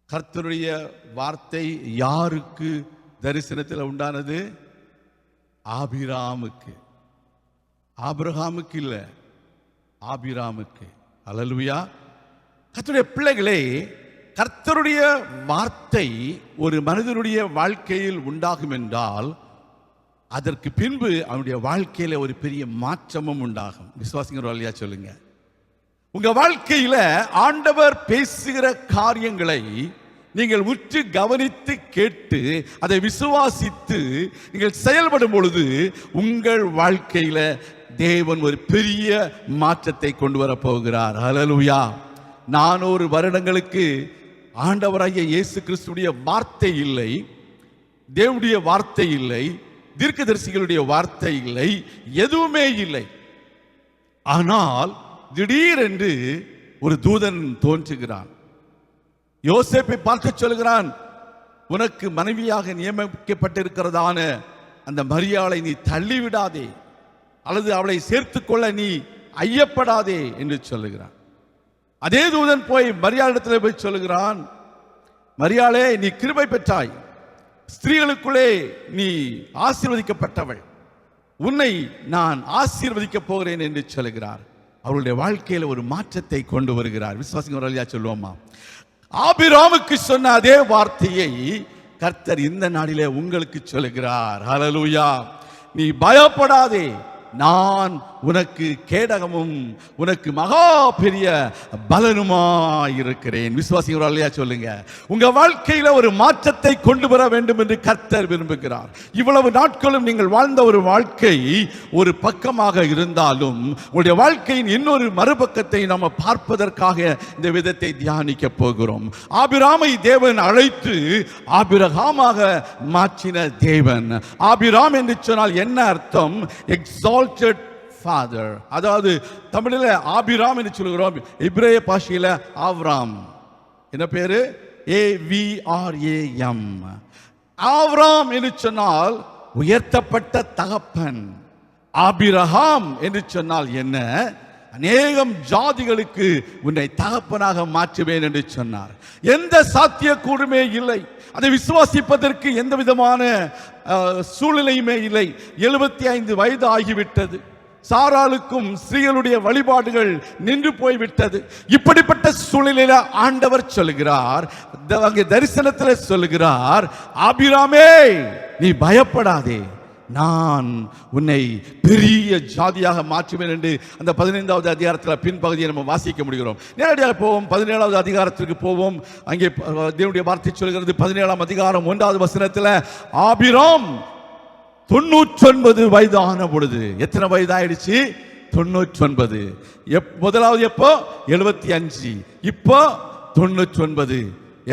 கர்த்தருடைய வார்த்தை யாருக்கு தரிசனத்தில் உண்டானது? ஆபிராமுக்கு. ஆபிரகாமுக்கு இல்லை, ஆபிராமுக்கு. அல்லேலூயா. கர்த்தருடைய பிள்ளைகளே, கர்த்தருடைய வார்த்தை ஒரு மனிதனுடைய வாழ்க்கையில் உண்டாகும் என்றால் அதற்கு பின்பு அவனுடைய வாழ்க்கையில ஒரு பெரிய மாற்றமும் உண்டாகும். விசுவாசிங்கிற வழியா சொல்லுங்க. உங்க வாழ்க்கையில ஆண்டவர் பேசுகிற காரியங்களை நீங்கள் உற்று கவனித்து கேட்டு அதை விசுவாசித்து நீங்கள் செயல்படும் பொழுது உங்கள் வாழ்க்கையில தேவன் ஒரு பெரிய மாற்றத்தை கொண்டு வர போகிறார். ஹல்லேலூயா. 400 வருடங்களுக்கு ஆண்டவராகிய இயேசு கிறிஸ்துடைய வார்த்தை இல்லை, தேவனுடைய வார்த்தை இல்லை, தீர்க்கதரிசிகளுடைய வார்த்தை இல்லை, எதுவுமே இல்லை. ஆனால் திடீரென்று ஒரு தூதன் தோன்றுகிறான். யோசேப்பை பார்த்து சொல்கிறான், உனக்கு மனைவியாக நியமிக்கப்பட்டிருக்கிறதான அந்த மரியாளை நீ தள்ளிவிடாதே, அல்லது அவளை சேர்த்துக்கொள்ள நீ ஐயப்படாதே என்று சொல்லுகிறான். அதே தூதன் போய் மரியாளிடத்தில் போய் சொல்லுகிறான், மரியாளே, நீ கிருபை பெற்றாய், ஸ்திரீகளுக்குள்ளே நீ ஆசீர்வதிக்கப்பட்டவள், உன்னை நான் ஆசீர்வதிக்கப் போகிறேன் என்று சொல்லுகிறார். அவருடைய வாழ்க்கையில் ஒரு மாற்றத்தை கொண்டு வருகிறார். விசுவாசிங்க வழியா சொல்லுவோமா? ஆபிராமுக்கு சொன்ன அதே வார்த்தையை கர்த்தர் இந்த நாளிலே உங்களுக்கு சொல்லுகிறார். ஹல்லேலூயா. நீ பயப்படாதே, நான் உனக்கு கேடகமும் உனக்கு மகா பெரிய பலனுமாயிருக்கிறேன். விசுவாசிகளா சொல்லுங்க. உங்க வாழ்க்கையில ஒரு மாற்றத்தை கொண்டு வர வேண்டும் என்று கர்த்தர் விரும்புகிறார். இவ்வளவு நாட்களும் நீங்கள் வாழ்ந்த ஒரு வாழ்க்கை ஒரு பக்கமாக இருந்தாலும் உங்களுடைய வாழ்க்கையின் இன்னொரு மறுபக்கத்தை நாம் பார்ப்பதற்காக இந்த விதத்தை தியானிக்க போகிறோம். ஆபிராமை தேவன் அழைத்து ஆபிரகாமாக மாற்றின தேவன். ஆபிராம் என்று சொன்னால் என்ன அர்த்தம்? Exalted father. அதாவது தமிழில் ஆபிராம் என்று சொல்கிறோம், இப்ரேய பாஷையில் ஆவ்ராம். என்ன பேரு? AVRAM. ஆவ்ராம் என்று சொன்னால் உயர்த்தப்பட்ட தகப்பன். ஆபிரகாம் என்று சொன்னால் என்ன? அநேகம் ஜாதிகளுக்கு உன்னை தகப்பனாக மாற்றுவேன் என்று சொன்னார். எந்த சாத்தியக்கூறுமே இல்லை, அதை விசுவாசிப்பதற்கு எந்த விதமான சூழ்நிலையுமே இல்லை. 75 வயது ஆகிவிட்டது. சாராளுக்கும் ஸ்திரீகளுடைய வழிபாடுகள் நின்று போய்விட்டது. இப்படிப்பட்ட சூழ்நிலையில ஆண்டவர் சொல்லுகிறார், தரிசனத்தில் சொல்லுகிறார், ஆபிராமே, நீ பயப்படாதே, நான் உன்னை பெரிய ஜாதியாக மாற்றுவேன் என்று அந்த 15வது அதிகாரத்தில் பின்பகுதியை நம்ம வாசிக்க முடிகிறோம். நேரடியாக போவோம், 17வது அதிகாரத்திற்கு போவோம். அங்கே தேவனுடைய வார்த்தை சொல்கிறது, 17ஆம் அதிகாரம் 1வது வசனத்தில், ஆபிராம் 99 வயதான பொழுது. எத்தனை வயதாயிடுச்சு? 99. முதலாவது எப்போ? 75. இப்போ 99.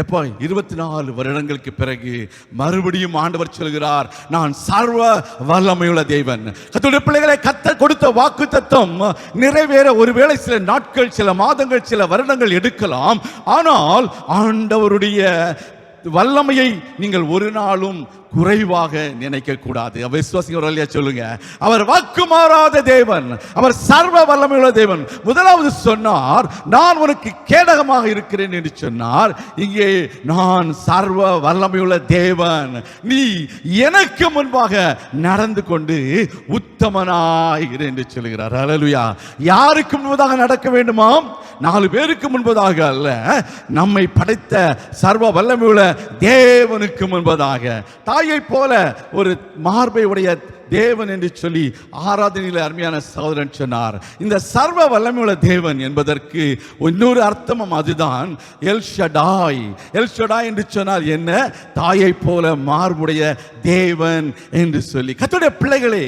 எப்போ? 24 வருடங்களுக்கு பிறகு மறுபடியும் ஆண்டவர் சொல்கிறார், நான் சர்வ வல்லமையுள்ள தேவன். கர்த்தருடைய பிள்ளைகளை, கர்த்தர் கொடுத்த வாக்கு தத்தம் நிறைவேற ஒருவேளை சில நாட்கள், சில மாதங்கள், சில வருடங்கள் எடுக்கலாம். ஆனால் ஆண்டவருடைய வல்லமையை நீங்கள் ஒரு நாளும் குறைவாக நினைக்க கூடாது. விசுவாசிங்க சொல்லுங்க. அவர் வாக்கு மாறாத தேவன், அவர் சர்வ வல்லமையுள்ள தேவன். முதலாவது சொன்னார், நான் உனக்கு கேடகமாக இருக்கிறேன் என்று சொன்னார். இங்கே நான் சர்வ வல்லமையுள்ள தேவன், நீ எனக்கு முன்பாக நடந்து கொண்டு உத்தமனாயிரு என்று சொல்கிறார். ஹல்லேலூயா. யாருக்கு முன்பதாக நடக்க வேண்டுமாம்? 4 பேருக்கு முன்பதாக அல்ல, நம்மை படைத்த சர்வ வல்லமையுள்ள தேவனுக்கு முன்பதாக. தாயை போல ஒரு மார்பை உடைய தேவன் என்று சொல்லி ஆராதனையில் அருமையான சகோதரன் சொன்னார். இந்த சர்வ வல்லமையுள்ள தேவன் என்பதற்கு இன்னொரு அர்த்தமும் அதுதான், எல் ஷடாய். எல் ஷடாய் என்று சொன்னால் என்ன? தாயை போல மார்புடைய தேவன் என்று சொல்லி. கர்த்தருடைய பிள்ளைகளே,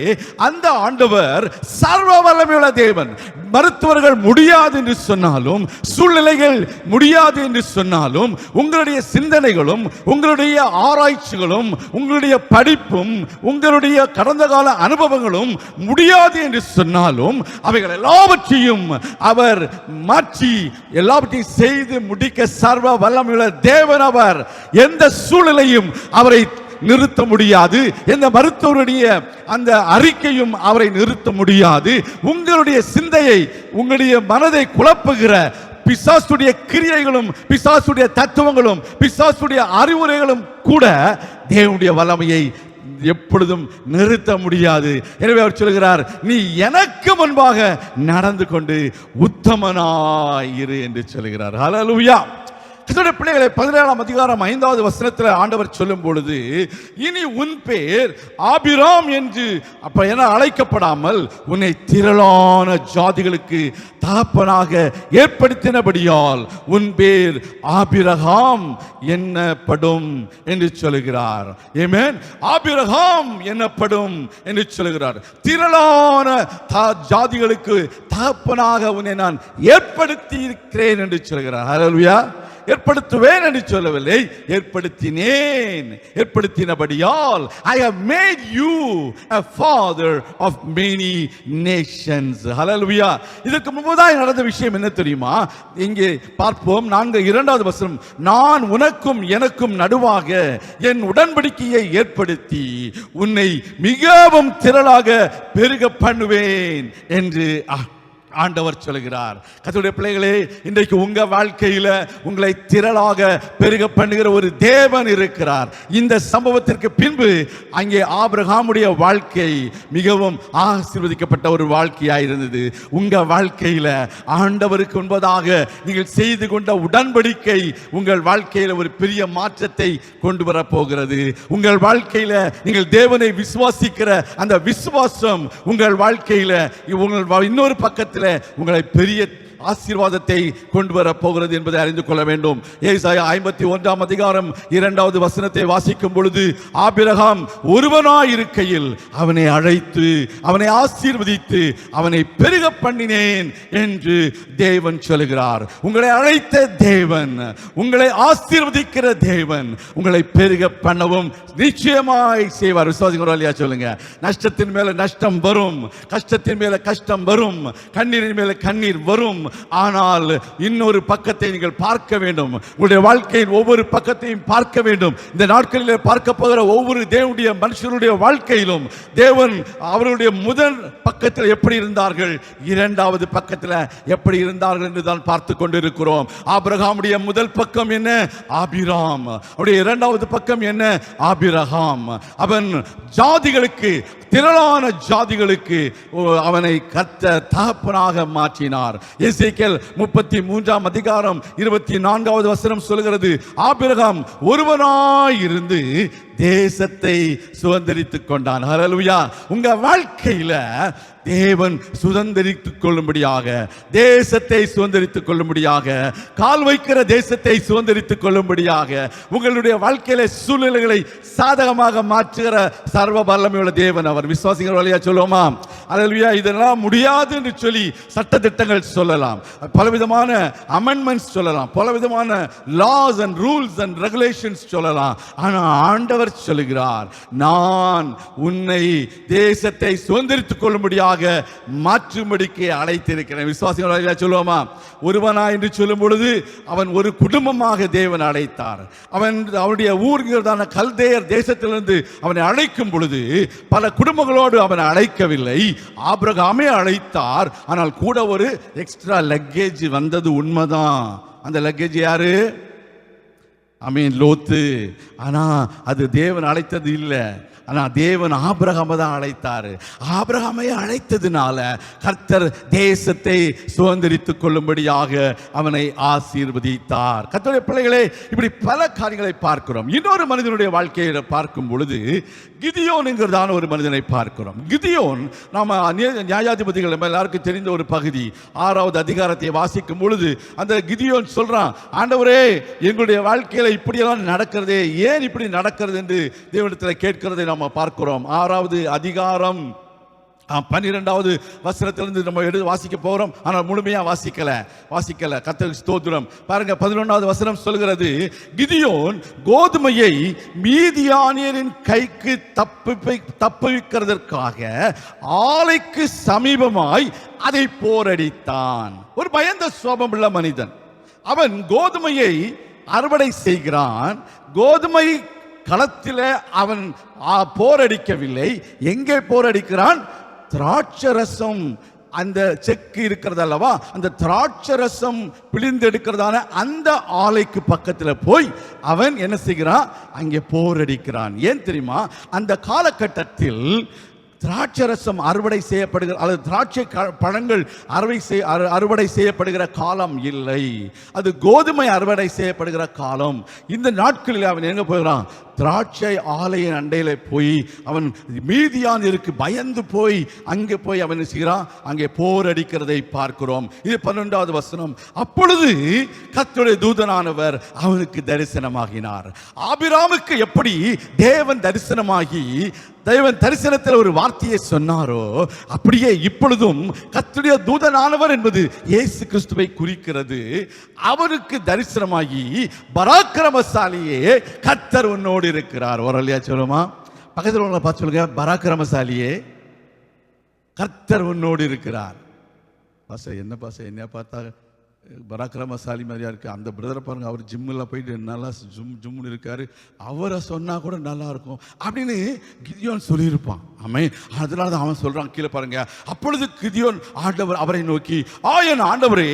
அந்த ஆண்டவர் சர்வ வல்லமையுள்ள தேவன். மருத்துவர்கள் முடியாது என்று சொன்னாலும், சூழ்நிலைகள் முடியாது என்று சொன்னாலும், உங்களுடைய சிந்தனைகளும் உங்களுடைய ஆராய்ச்சிகளும் உங்களுடைய படிப்பும் உங்களுடைய கடந்த கால அனுபவங்களும் முடியாது என்று சொன்னாலும் அவைகள் எல்லாவற்றையும் அவர் மாற்றி எல்லாவற்றையும் செய்து முடிக்க சர்வ வல்லமையுள்ள தேவன் அவர். எந்த சூழ்நிலையும் அவரை நிறுத்த முடியாது. எந்த மருத்துவருடைய அந்த அறிக்கையும் அவரை நிறுத்த முடியாது. உங்களுடைய சிந்தையை, உங்களுடைய மனதை குழப்புகிற பிசாசுடைய கிரியைகளும் பிசாசுடைய தத்துவங்களும் பிசாசுடைய அறிவுரைகளும் கூட தேவனுடைய வல்லமையை எப்பொழுதும் நிறுத்த முடியாது. எனவே அவர் சொல்கிறார், நீ எனக்கு முன்பாக நடந்து கொண்டு உத்தமனாயிரு என்று சொல்கிறார். ஹல்லேலூயா. கர்த்தருடைய பிள்ளைகளை 17ஆம் அதிகாரம் 5வது வசனத்தில் ஆண்டவர் சொல்லும் பொழுது, இனி உன் பேர் ஆபிராம் என்று அப்ப என அழைக்கப்படாமல் உன்னை திரளான ஜாதிகளுக்கு தகப்பனாக ஏற்படுத்தினபடியால் உன் பேர் ஆபிரகாம் என்னப்படும் என்று சொல்கிறார். ஆமென். ஆபிரகாம் என்னப்படும் என்று சொல்கிறார். திரளான ஜாதிகளுக்கு தகப்பனாக உன்னை நான் ஏற்படுத்தி இருக்கிறேன் என்று சொல்கிறார். ஹல்லேலூயா. ஏற்படுத்துவேன் என்று சொல்லவில்லை, ஏற்படுத்தினேன். ஏற்படுத்தினபடியால் I have made you a father of many nations. ஹல்லேலூயா. இதற்கு முன்பதாக நடந்த விஷயம் என்ன தெரியுமா? இங்கே பார்ப்போம். 2வது வசனம், நான் உனக்கும் எனக்கும் நடுவாக என் உடன்படிக்கையை ஏற்படுத்தி உன்னை மிகவும் திரளாக பெருக பண்ணுவேன் என்று ஆண்டவர் சொல்கிறார். கர்த்தருடைய பிள்ளைகளே, இன்றைக்கு உங்க வாழ்க்கையில உங்களை திரளாக பெருக பண்ணுகிற ஒரு தேவன் இருக்கிறார். இந்த சம்பவத்திற்கு பின்பு அங்கே ஆபிரகாமுடைய வாழ்க்கை மிகவும் ஆசீர்வதிக்கப்பட்ட ஒரு வாழ்க்கையாக இருந்தது. உங்க வாழ்க்கையில ஆண்டவருக்கு முன்பதாக நீங்கள் செய்து கொண்ட உடன்படிக்கை உங்கள் வாழ்க்கையில ஒரு பெரிய மாற்றத்தை கொண்டு வர போகிறது. உங்கள் வாழ்க்கையில நீங்கள் தேவனை விசுவாசிக்கிற அந்த விசுவாசம் உங்கள் வாழ்க்கையில உங்கள் இன்னொரு பக்கத்தில் உங்களை பெரிய ஆசீர்வாதத்தை கொண்டு வர போகிறது என்பதை அறிந்து கொள்ள வேண்டும். ஏசாயா 51ஆம் அதிகாரம் 2வது வசனத்தை வாசிக்கும் பொழுது, ஆபிரகாம் ஒருவனாய் இருக்கையில் அவனை அழைத்து அவனை ஆசீர்வதித்து அவனை பெருக பண்ணினேன் என்று தேவன் சொல்கிறார். உங்களை அழைத்த தேவன், உங்களை ஆசீர்வதிக்கிற தேவன் உங்களை பெருக பண்ணவும் நிச்சயமாய் செய்வார். விசுவாசிக்கிறோம் சொல்லுங்க. நஷ்டத்தின் மேல நஷ்டம் வரும், கஷ்டத்தின் மேல கஷ்டம் வரும், கண்ணீரின் மேல கண்ணீர் வரும். ஆனால் இன்னொரு பக்கத்தை நீங்கள் பார்க்க வேண்டும். உங்களுடைய வாழ்க்கையின் ஒவ்வொரு பக்கத்தையும் பார்க்க வேண்டும். இந்த நாட்களில் பார்க்க போகிற ஒவ்வொரு தேவனுடைய மனுஷருடைய வாழ்க்கையிலும் தேவன் அவருடைய முதல் பக்கத்தில் எப்படி இருந்தார்கள், 2வது பக்கத்தில் எப்படி இருந்தார்கள் என்று தான் பார்த்து கொண்டிருக்கிறோம். ஆபிரகாமுடைய முதல் பக்கம் என்ன? ஆபிராம். அவருடைய 2வது பக்கம் என்ன? ஆபிரகாம். அவன் ஜாதிகளுக்கு, திரளான ஜாதிகளுக்கு அவனை கர்த்தர் தகப்பனாக மாற்றினார். எசேக்கியேல் 33ஆம் அதிகாரம் 24வது வசனம் சொல்கிறது, ஆபிரகாம் ஒருவனாய் இருந்து தேசத்தை சுதந்தரித்துக் கொண்டான். ஹல்லேலூயா. உங்க வாழ்க்கையில தேவன் சுதந்தரித்துக் கொள்ளும்படியாக, தேசத்தை சுதந்தரித்துக் கொள்ளும்படியாக, கால் வைக்கிற தேசத்தை சுதந்தரித்துக் கொள்ளும்படியாக உங்களுடைய வாழ்க்கையில சூழ்நிலைகளை சாதகமாக மாற்றுகிற சர்வ வல்லமையுள்ள தேவன் அவர். விசுவாசிக்கிற வழியா சொல்லுவோமா? ஹல்லேலூயா. இதெல்லாம் முடியாது என்று சொல்லி சட்டதிட்டங்கள் சொல்லலாம், பலவிதமான அமெண்ட்மெண்ட்ஸ் சொல்லலாம், பலவிதமான laws and rules and regulations சொல்லலாம். ஆனால் ஆண்டவர் சொல்லுகிறார், நான் உன்னை தேசத்தை சுதந்தரித்துக் கொள்ளும்படியாக மாற்றும்படிக்கு அழைத்திருக்கிறேன். விசுவாசிகளா சொல்லுவோமா? ஒருவனா என்று சொல்லும் பொழுது அவன் ஒரு குடும்பமாக தேவன் அழைத்தார். அவனுடைய ஊர்கிறதான கல்தேயர் தேசத்திலிருந்து அவனை அழைக்கும் பொழுது பல குடும்பங்களோடு அவனை அழைக்கவில்லை, ஆபிரகாமே அழைத்தார். ஆனால் கூட ஒரு எக்ஸ்ட்ரா லக்கேஜ் வந்தது உண்மைதான். அந்த லக்கேஜ் யாரு? லோத்து. ஆனா அது தேவன் அழைத்தது இல்லை. ஆனால் தேவன் ஆபிரகாமை தான் அழைத்தார். ஆபிரகாமை அழைத்ததுனால கர்த்தர் தேசத்தை சுதந்தரித்துக் கொள்ளும்படியாக அவனை ஆசீர்வதித்தார். கர்த்தருடைய பிள்ளைகளே, இப்படி பல காரியங்களை பார்க்கிறோம். இன்னொரு மனிதனுடைய வாழ்க்கையை பார்க்கும் பொழுது கிதியோன் என்கிறதான ஒரு மனிதனை பார்க்கிறோம். கிதியோன் நாம நியாயாதிபதிகள் நம்ம எல்லாருக்கும் தெரிந்த ஒரு பகுதி. 6வது அதிகாரத்தை வாசிக்கும் பொழுது அந்த கிதியோன் சொல்றான், ஆண்டவரே எங்களுடைய வாழ்க்கையில இப்படியெல்லாம் நடக்கிறதே, ஏன் இப்படி நடக்கிறது என்று தேவனிடத்தில் கேட்கிறதை நம்ம பார்க்கிறோம். 6வது அதிகாரம் 12வது வசனத்திலிருந்து நம்ம வாசிக்க போகிறோம். ஆனால் முழுமையா வாசிக்கல. கர்த்தருக்கு ஸ்தோத்திரம். பாருங்க, 11வது வசனம் சொல்கிறது, கிதியோன் கோதுமையை மீதியானியரின் கைக்கு தப்புவிக்கிறதற்காக ஆலைக்கு சமீபமாய் அதை போரடித்தான். ஒரு பயந்த சுபாவம் உள்ள மனிதன். அவன் கோதுமையை அறுவடை செய்கிறான். கோதுமை களத்தில் அவன் போரடிக்கவில்லை. எங்கே போரடிக்கிறான்? திராட்சரசம் அந்த செக்கு இருக்கிறது அல்லவா, அந்த திராட்சரசம் பிழிந்தெடுக்கிறதான அந்த ஆலைக்கு பக்கத்தில் போய் அவன் என்ன செய்கிறான், அங்கே போரடிக்கிறான். ஏன் தெரியுமா, அந்த காலகட்டத்தில் திராட்சரசம் அறுவடை செய்யப்படுகிற அல்லது திராட்சை பழங்கள் அறுவடை செய்யப்படுகிற காலம் இல்லை, அது கோதுமை அறுவடை செய்யப்படுகிற காலம். இந்த நாட்களில் அவன் எங்க போகிறான், திராட்சை ஆலையின் அண்டையில போய் அவன் மீதியானிற்கு பயந்து போய் அங்கே போய் அவன் செய்கிறான், அங்கே போரடிக்கிறதை பார்க்கிறோம். இது 12வது வசனம். அப்பொழுது கர்த்தருடைய தூதனானவர் அவனுக்கு தரிசனமாகினார். ஆபிராமுக்கு எப்படி தேவன் தரிசனமாகி தேவன் தரிசனத்தில் ஒரு வார்த்தையை சொன்னாரோ, அப்படியே இப்பொழுதும் கர்த்தருடைய தூதனானவர் என்பது இயேசு கிறிஸ்துவை குறிக்கிறது. அவருக்கு தரிசனமாகி, பராக்கிரமசாலியே கர்த்தர் உன்னோடு இருக்கிறார். வரலையா சொல்லுமா, பக்கத்தில் உள்ள பார்த்து சொல்லுங்க, பராக்கிரமசாலியே கர்த்தர் உன்னோடு இருக்கிறார். பாச என்ன பாச என்ன பார்த்தா பராக்கிரமசாலி மாதிரியா இருக்கு. அந்த பிரதரை பாருங்க, அவர் ஜிம்மில் போயிட்டு நல்லா ஜும்முன்னு இருக்காரு, அவரை சொன்னா கூட நல்லா இருக்கும் அப்படின்னு கிதியோன் சொல்லியிருப்பான். ஆமென். அதனால தான் அவன் சொல்றான், கீழே பாருங்க. அப்பொழுது கிதியோன் ஆண்டவர் அவரை நோக்கி, என் ஆண்டவரே,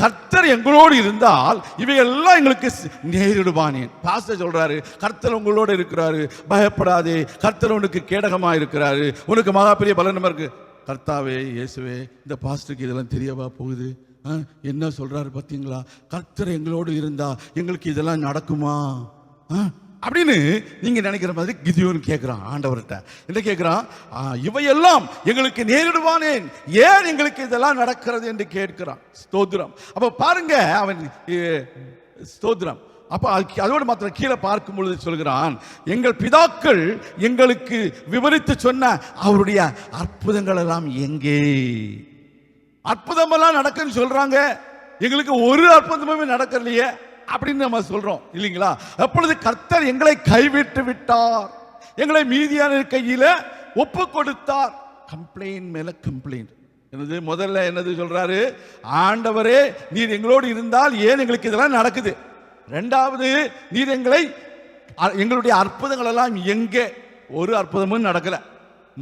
கர்த்தர் எங்களோடு இருந்தால் இவையெல்லாம் எங்களுக்கு நேரிடுவானேன். பாஸ்டர் சொல்றாரு, கர்த்தர் உங்களோட இருக்கிறாரு, பயப்படாதே, கர்த்தர் உனக்கு கேடகமா இருக்கிறாரு, உனக்கு மகா பெரிய பலனமா இருக்கு. கர்த்தாவே, இயேசுவே, இந்த பாஸ்டருக்கு இதெல்லாம் தெரியவா போகுது? என்ன சொல்றாரு பார்த்தீங்களா, கர்த்தர் எங்களோடு இருந்தா எங்களுக்கு இதெல்லாம் நடக்குமா அப்படின்னு நீங்க நினைக்கிற மாதிரி கிதியோன் கேட்கிறான் ஆண்டவர்கிட்ட. என்ன கேட்கிறான், இவையெல்லாம் எங்களுக்கு நேரிடுவானேன், ஏன் எங்களுக்கு இதெல்லாம் நடக்கிறது என்று கேட்கிறான். ஸ்தோத்திரம். அப்ப பாருங்க, அவன் ஸ்தோத்திரம். அப்ப அதோடு மாத்திரம் கீழே பார்க்கும் பொழுது சொல்கிறான், எங்கள் பிதாக்கள் எங்களுக்கு விவரித்து சொன்ன அவருடைய அற்புதங்கள் எல்லாம் எங்கே? அற்புதமெல்லாம் நடக்குன்னு சொல்றாங்க, எங்களுக்கு ஒரு அற்புதமே நடக்கலையே அப்படின்னு நம்ம சொல்றோம் இல்லைங்களா? அப்பொழுது கர்த்தர் எங்களை கைவிட்டு விட்டார், எங்களை மீதியான கையில ஒப்பு கொடுத்தார். கம்ப்ளைண்ட் மேல கம்ப்ளைண்ட். என்னது முதல்ல என்னது சொல்றாரு, ஆண்டவரே நீர் எங்களோடு இருந்தால் ஏன் எங்களுக்கு இதெல்லாம் நடக்குது? ரெண்டாவது, நீர் எங்களுடைய அற்புதங்கள் எல்லாம் எங்கே? ஒரு அற்புதமும் நடக்கல.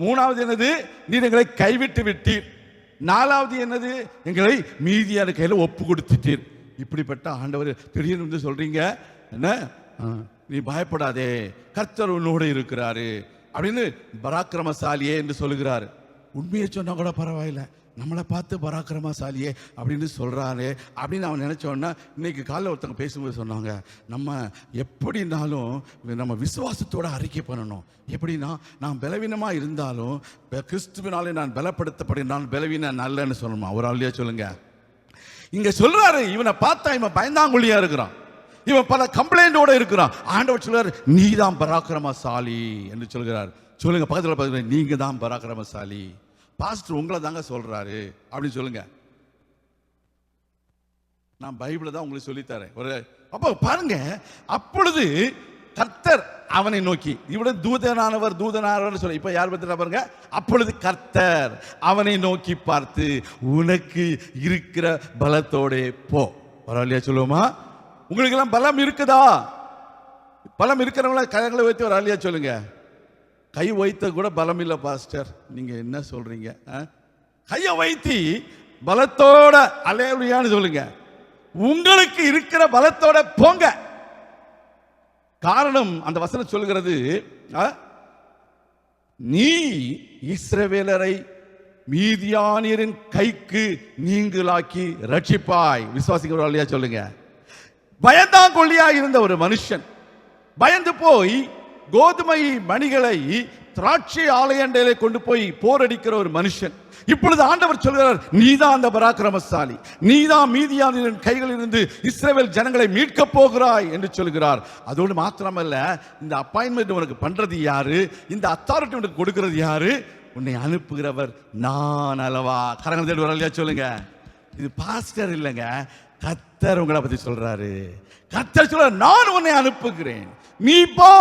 மூணாவது என்னது, நீர் எங்களை கைவிட்டு விட்டீர். நாலாவது என்னது, எங்களை மீதியான கையில ஒப்பு கொடுத்துட்டீர். இப்படிப்பட்ட ஆண்டவர் திடீர்னு வந்து சொல்றீங்க, என்ன நீ பயப்படாதே, கர்த்தர் உன்னோடு இருக்கிறாரு அப்படின்னு பராக்கிரமசாலியே என்று சொல்லுகிறாரு. உண்மையை சொன்னா கூட பரவாயில்ல, நம்மளை பார்த்து பராக்கிரமசாலியே அப்படின்னு சொல்றாரு அப்படின்னு அவன் நினைச்சோன்னா, இன்னைக்கு காலையில் ஒருத்தவங்க பேசும்போது சொன்னாங்க, நம்ம எப்படினாலும் நம்ம விசுவாசத்தோட அறிக்கை பண்ணணும். எப்படின்னா, நான் பலவீனமாக இருந்தாலும் கிறிஸ்துவினாலே நான் பலப்படுத்தப்படுகிறேன், நான் பலவீனம் நல்லன்னு சொல்லணுமா? ஒரு ஆளியா சொல்லுங்க. இங்க சொல்றாரு, இவனை பார்த்தா இவன் பயந்தாங்குழியா இருக்கிறான், இவன் பல கம்ப்ளைண்டோட இருக்கிறான். ஆண்டவர் சொல்றாரு, நீ தான் பராக்கிரமசாலி என்று சொல்கிறார். சொல்லுங்க பக்கத்தில் பார்த்து, நீங்க தான் பராக்கிரமசாலி. பாஸ்டர் உங்களை தாங்க சொல்றாரு அப்படின்னு சொல்லுங்க. நான் பைபிளை தான் உங்களுக்கு சொல்லித்தரேன். அப்ப பாருங்க, அப்பொழுது கர்த்தர் அவனை நோக்கி, இவட தூதனானவர் சொல்ல, இப்ப யார் பத்தி பாருங்க. அப்பொழுது கர்த்தர் அவனை நோக்கி பார்த்து, உனக்கு இருக்கிற பலத்தோட போ. பரவாயில்லையா சொல்லுவோமா? உங்களுக்கு எல்லாம் பலம் இருக்குதா? பலம் இருக்கிறவங்கள கரங்களை வைத்து ஒரு ஆளியா சொல்லுங்க. கை வைத்த கூட பலம் இல்லை பாஸ்டர், நீங்க என்ன சொல்றீங்க? கையை வைத்தி பலத்தோட அல்லேலூயான்னு சொல்லுங்க. உங்களுக்கு இருக்கிற பலத்தோட போங்க. காரணம், அந்த வசனம் சொல்கிறது, நீ இஸ்ரவேலரை மீதியானியரின் கைக்கு நீங்களாக்கி ரட்சிப்பாய். விசுவாசிக்கிறவர்களா சொல்லுங்க. பயந்தாங்கொள்ளியா இருந்த ஒரு மனுஷன் பயந்து போய் கோதுமை மணிகளை திராட்சை ஆலையண்டையிலே கொண்டு போய் போரடிக்கிற ஒரு மனுஷன். இப்பொழுது ஆண்டவர் சொல்கிறார், நீதான் அந்த பராக்கிரமசாலி, நீதான் மீதியானின் கைகளிலிருந்து இஸ்ரவேல் ஜனங்களை மீட்க போகிறாய் என்று சொல்கிறார். அதோடு மாத்திரமல்ல, இந்த அப்பாயின்மெண்ட் உனக்கு பண்றது யாரு, இந்த அத்தாரிட்டி உனக்கு கொடுக்கிறது யாரு? உன்னை அனுப்புகிறவர் நான் அல்லவா. கரங்கள் தேடி வரலையா சொல்லுங்க. இது பாஸ்டர் இல்லைங்க, கர்த்தர் உங்களை பத்தி சொல்றாரு. கர்த்தர் சொல்றாரு, நான் உன்னை அனுப்புகிறேன், நீ போ.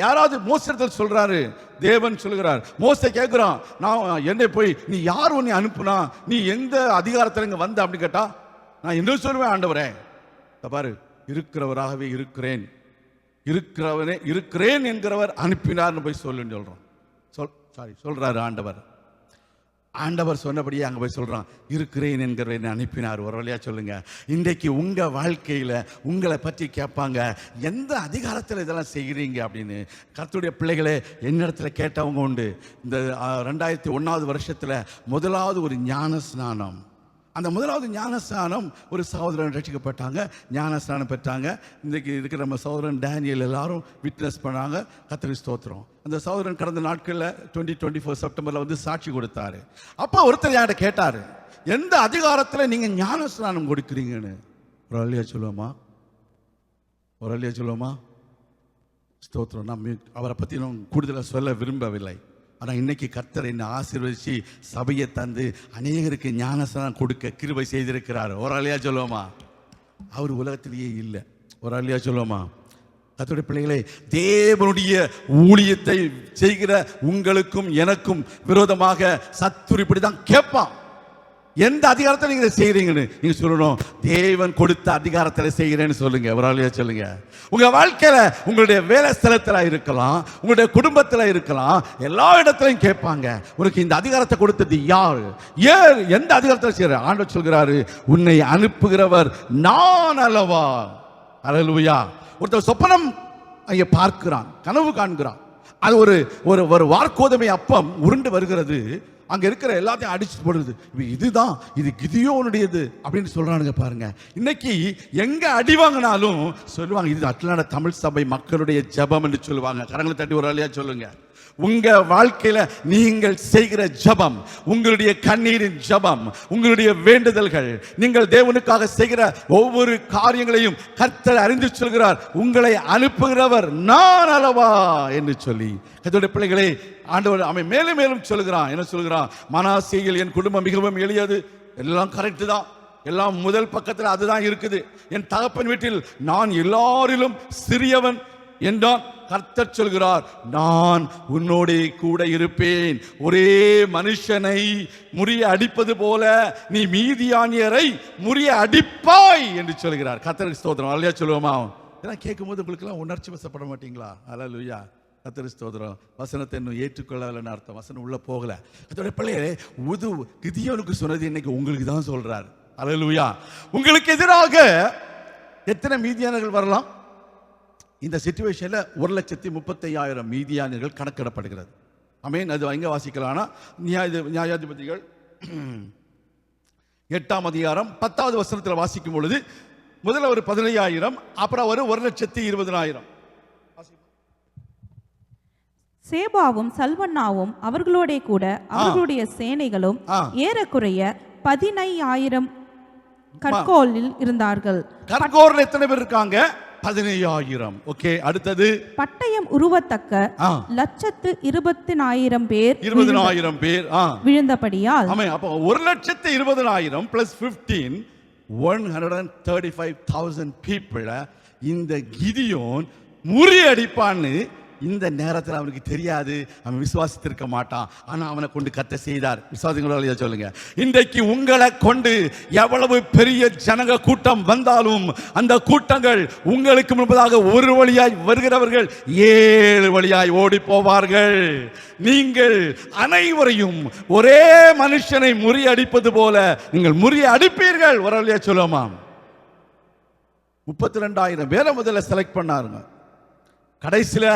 யாராவது மோசத்தில் சொல்றாரு, தேவன் சொல்கிறார். மோசே கேட்கிறான், நான் என்னை போய் நீ யார் உன்னை அனுப்புனா, நீ எந்த அதிகாரத்தில் இங்க வந்த அப்படின்னு கேட்டா, நான் என்ன சொல்லுவேன், ஆண்டவரே பாரு, இருக்கிறவராகவே இருக்கிறேன், இருக்கிறவனே இருக்கிறேன் என்கிறவர் அனுப்பினார்னு போய் சொல்லுன்னு சொல்றான். சொல்றாரு ஆண்டவர். ஆண்டவர் சொன்னபடியே அங்கே போய் சொல்கிறான், இருக்கிறேன் என்கிறவரை என்னை அனுப்பினார். ஒரு வழியாக சொல்லுங்க, இன்றைக்கு உங்கள் வாழ்க்கையில் உங்களை பற்றி கேட்பாங்க, எந்த அதிகாரத்தில் இதெல்லாம் செய்கிறீங்க அப்படின்னு. கர்த்தருடைய பிள்ளைகளே, என்னிடத்துல கேட்டவங்க உண்டு. இந்த 2001 வருஷத்தில் முதலாவது ஒரு ஞான ஸ்நானம், அந்த முதலாவது ஞானஸ்நானம் ஒரு சகோதரன் ரட்சிக்கப்பட்டாங்க, ஞானஸ்நானம் பெற்றாங்க. இன்றைக்கு இருக்கிற நம்ம சகோதரன் டேனியல் எல்லாரும் விட்னஸ் பண்ணாங்க. கர்த்தருக்கு ஸ்தோத்திரம். அந்த சகோதரன் கடந்த நாட்களில் 2024 செப்டம்பரில் வந்து சாட்சி கொடுத்தாரு. அப்போ ஒருத்தர் என்கிட்ட கேட்டார், எந்த அதிகாரத்தில் நீங்கள் ஞானஸ்நானம் கொடுக்குறீங்கன்னு. ஒரு அள்ளியா சொல்லுவோமா, ஒரு அள்ளியா சொல்லுவோமா? ஸ்தோத்திரம். நம்ம அவரை பற்றி நான் கூடுதலாக சொல்ல விரும்பவில்லை. ஆனால் இன்னைக்கு கர்த்தர் என்னை ஆசீர்வதிச்சு சபையை தந்து அநேகருக்கு ஞானஸ்நானம் கொடுக்க கிருபை செய்திருக்கிறார். ஒரு அள்ளியா சொல்லுவோமா? அவர் உலகத்திலேயே இல்லை. ஒரு அள்ளியா சொல்லுவோமா? கர்த்தருடைய பிள்ளைகளே, தேவனுடைய ஊழியத்தை செய்கிற உங்களுக்கும் எனக்கும் விரோதமாக சத்துரு இப்படி தான் கேட்பான். எந்த அதிகாரத்தில் நீங்க செய்யறீங்கன்னு நீங்க சொல்லணும். தேவன் கொடுத்த அதிகாரத்தில் செய்கிறேன்னு சொல்லுங்க. ஒரு ஆளியா சொல்லுங்க. உங்க வாழ்க்கையில, உங்களுடைய வேலை ஸ்தலத்துல இருக்கலாம், உங்களுடைய குடும்பத்துல இருக்கலாம், எல்லா இடத்துலையும் கேட்பாங்க, உனக்கு இந்த அதிகாரத்தை கொடுத்தது யார், ஏன், எந்த அதிகாரத்தில் செய்யற? ஆண்டவர் சொல்கிறாரு, உன்னை அனுப்புகிறவர் நான் அல்லவா. அல்லேலூயா. ஒருத்தர் சொப்பனம் அங்கே பார்க்கிறான், கனவு காண்கிறான். அது ஒரு வார்க்கோதுமை அப்பம் உருண்டு வருகிறது, அங்க இருக்கிற எல்லாத்தையும் அடிச்சு போடுது. இதுதான், இது கிதியோனுடையது அப்படின்னு சொல்றானுங்க பாருங்க. இன்னைக்கு எங்க அடி வாங்கினாலும் சொல்லுவாங்க, இது அட்லாண்ட தமிழ் சபை மக்களுடைய ஜெபம் என்று சொல்லுவாங்க. கரங்களை தட்டி ஒரு ஆளியா சொல்லுங்க. உங்க வாழ்க்கையில நீங்கள் செய்கிற ஜெபம், உங்களுடைய கண்ணீரின் ஜெபம், உங்களுடைய வேண்டுதல்கள், நீங்கள் தேவனுக்காக செய்கிற ஒவ்வொரு காரியங்களையும் கர்த்தர் அறிந்து சொல்கிறார், உங்களை அனுப்புகிறவர் நான் அல்லவா என்று சொல்லி. கர்த்தருடைய பிள்ளைகளே, ஆண்டவர் அவன் மேலும் மேலும் சொல்கிறான். என்ன சொல்கிறான்? மனாசேயில் என் குடும்பம் மிகவும் எளியது. எல்லாம் கரெக்ட் தான், எல்லாம் முதல் பக்கத்தில் அதுதான் இருக்குது. என் தகப்பன் வீட்டில் நான் எல்லாரிலும் சிறியவன் என்றான். கர்த்தர் சொல்கிறார், நான் உன்னோட கூட இருப்பேன். ஒரே மனுஷனை முறிய அடிப்பது போல நீ மீதியானியரை முறிய அடிப்பாய் என்று சொல்கிறார். கர்த்தருக்கு ஸ்தோத்திரம். அல்லையா சொல்லுவோமா? இதெல்லாம் கேட்கும் போது உங்களுக்கு எல்லாம் உணர்ச்சி வசப்பட மாட்டீங்களா? அல்லேலூயா. கர்த்தருக்கு ஸ்தோத்திரம். வசனத்தை இன்னும் ஏற்றுக்கொள்ளலன்னு அர்த்தம். வசனம் உள்ள போகல. அதோட பிள்ளையே, கிதியோனுக்கு சொன்னது இன்னைக்கு உங்களுக்கு தான் சொல்றார். அல்லேலூயா. உங்களுக்கு எதிராக எத்தனை மீதியானர்கள் வரலாம்? இந்த சிச்சுவேஷன்ல 1,35,000 மீதியானர்கள் கணக்கிடப்படுகிறது. ஆமென். அது எங்க வாசிக்கலாம்னா நியாயாதிபதிகள் 8ஆம் அதிகாரம் 10வது வசனத்தில் வாசிக்கும் பொழுது முதல்ல ஒரு 15,000, அப்புறம் ஒரு 1,20,000. சேபாவும் சல்வன்னாவும் அவர்களோட கூட அவர்களுடைய சேனைகளும் ஏறக்குறைய 15,000 கற்கோலில் இருந்தார்கள். கற்கோரில் எத்தனை பேர் இருக்காங்க? 15,000. ஓகே. அடுத்தது பட்டயம் உருவத்தக்க 1,20,000 பேர் 20,000 பேர் விழுந்தபடியால், ஆமென். அப்போ 1,20,000 plus 15, 135,000 people இந்த கிதியோன் முறியடிப்பான்னு இந்த நேரத்தில் அவனுக்கு தெரியாது. அவன் விசுவாசித்திருக்க மாட்டான். ஆனால் அவனை கொண்டு கர்த்தர் செய்தார். விசுவாசிங்களா சொல்லுங்க. இன்றைக்கு உங்களை கொண்டு எவ்வளவு பெரிய ஜனங்க கூட்டம் வந்தாலும் அந்த கூட்டங்கள் உங்களுக்கு முன்பதாக ஒரு வழியாய் வருகிறவர்கள் 7 வழியாய் ஓடி போவார்கள். நீங்கள் அனைவரையும் ஒரே மனுஷனை முறியடிப்பது போல நீங்கள் முறியடிப்பீர்கள். ஒரு வழியா சொல்லுமா? 32,000 பேரை முதல்ல செலக்ட் பண்ணாருங்க. கடைசியில்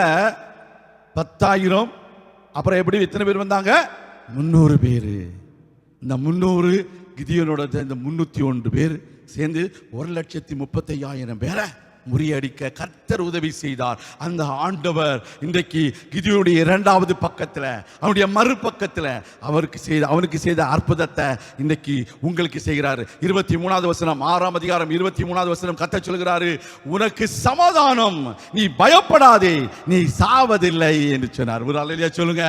10,000, அப்புறம் எப்படி எத்தனை பேர் வந்தாங்க? 300 பேர். இந்த 300 கிதியோனோட இந்த 301 பேர் சேர்ந்து 1,35,000 பேரை முறியடிக்க கர்த்தர் உதவி செய்தார். அந்த ஆண்டவர் இன்றைக்கு கிதியோனுடைய 2வது பக்கத்தில், அவனுடைய மறுபக்கத்தில் அவனுக்கு செய்த அற்புதத்தை இன்றைக்கு உங்களுக்கு செய்கிறார். 23வது வசனம், 6ஆம் அதிகாரம் 23வது வசனம், கர்த்தர் சொல்கிறாரு, உனக்கு சமாதானம், நீ பயப்படாதே, நீ சாவதில்லை என்று சொன்னார். ஒரு அல்லேலூயா சொல்லுங்க.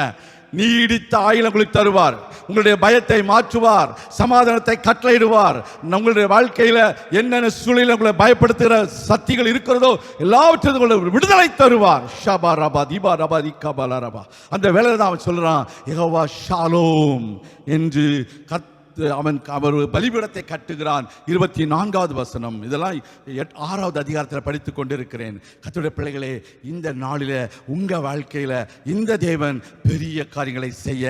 நீடித்த ஆயுள் உங்களுக்கு தருவார், உங்களுடைய பயத்தை மாற்றுவார், சமாதானத்தை கட்டளையிடுவார். உங்களுடைய வாழ்க்கையில என்னென்ன சூழ்நிலை உங்களை பயப்படுத்துகிற சக்திகள் இருக்கிறதோ எல்லாவற்றையும் விடுதலை தருவார். ஷபா ரபா தீபா ரபா திகபா ரபா. அந்த வேளையில தான் அவன் சொல்றான், யெகோவா ஷாலோம் என்று அவன் அவர் பலிபீடத்தை கட்டுகிறான். 24வது வசனம். இதெல்லாம் 6வது அதிகாரத்தில் படித்துக் கொண்டிருக்கிறேன். கர்த்தருடைய பிள்ளைகளே, இந்த நாளில உங்க வாழ்க்கையில இந்த தேவன் பெரிய காரியங்களை செய்ய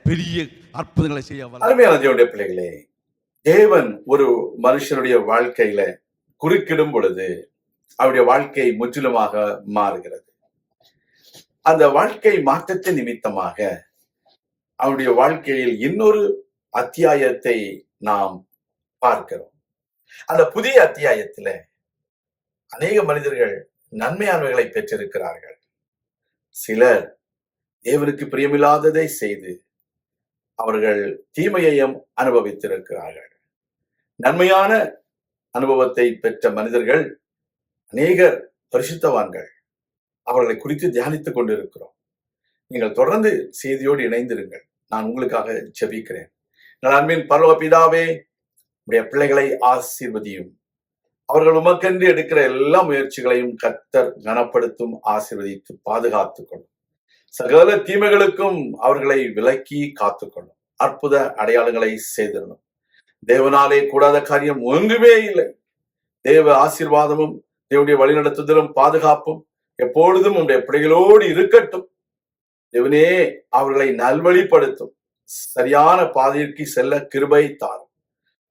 பெரிய அற்புதங்களை செய்ய வல்லவர். அருமையான தேவனுடைய பிள்ளைகளே, தேவன் ஒரு மனுஷனுடைய வாழ்க்கையில குறுக்கிடும் பொழுது அவருடைய வாழ்க்கை முற்றிலுமாக மாறுகிறது. அந்த வாழ்க்கை மாற்றத்தின் நிமித்தமாக அவருடைய வாழ்க்கையில் இன்னொரு அத்தியாயத்தை நாம் பார்க்கிறோம். அந்த புதிய அத்தியாயத்துல அநேக மனிதர்கள் நன்மையானவைகளை பெற்றிருக்கிறார்கள். சிலர் தேவனுக்கு பிரியமில்லாததை செய்து அவர்கள் தீமையையும் அனுபவித்திருக்கிறார்கள். நன்மையான அனுபவத்தை பெற்ற மனிதர்கள் அநேகர் பரிசுத்தவான்கள். அவர்களை குறித்து தியானித்துக் கொண்டிருக்கிறோம். நீங்கள் தொடர்ந்து செய்தியோடு இணைந்திருங்கள். நான் உங்களுக்காக ஜெபிக்கிறேன். எங்கள் அன்பின் பரலோக பிதாவே, உடைய பிள்ளைகளை ஆசீர்வதியும். அவர்கள் உமக்கென்று எடுக்கிற எல்லா முயற்சிகளையும் கர்த்தர் கனப்படுத்தும், ஆசீர்வதித்து பாதுகாத்துக் கொள்ளும். சகல தீமைகளுக்கும் அவர்களை விலக்கி காத்துக்கொள்ளும். அற்புத அடையாளங்களை செய்திடணும். தேவனாலே கூடாத காரியம் ஒன்றுமே இல்லை. தேவ ஆசீர்வாதமும் தேவனுடைய வழிநடத்துதலும் பாதுகாப்பும் எப்பொழுதும் உடைய பிள்ளைகளோடு இருக்கட்டும். தேவனே அவர்களை நல்வழிப்படுத்தும். சரியான பாதைக்கு செல்ல கிருபை தாரும்.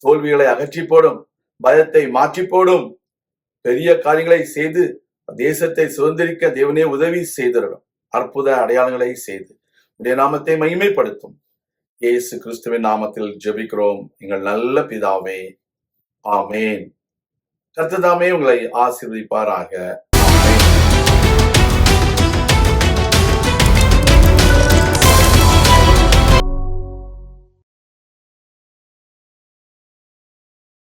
தோல்விகளை அகற்றி போடும், பயத்தை மாற்றி போடும். பெரிய காரியங்களை செய்து தேசத்தை சுதந்திரிக்க தேவனே உதவி செய்திடணும். அற்புத அடையாளங்களை செய்து உடைய நாமத்தை மகிமைப்படுத்தும். இயேசு கிறிஸ்துவின் நாமத்தில் ஜெபிக்கிறோம் எங்கள் நல்ல பிதாவே, ஆமேன். கர்த்தர் தாமே உங்களை ஆசீர்வதிப்பாராக.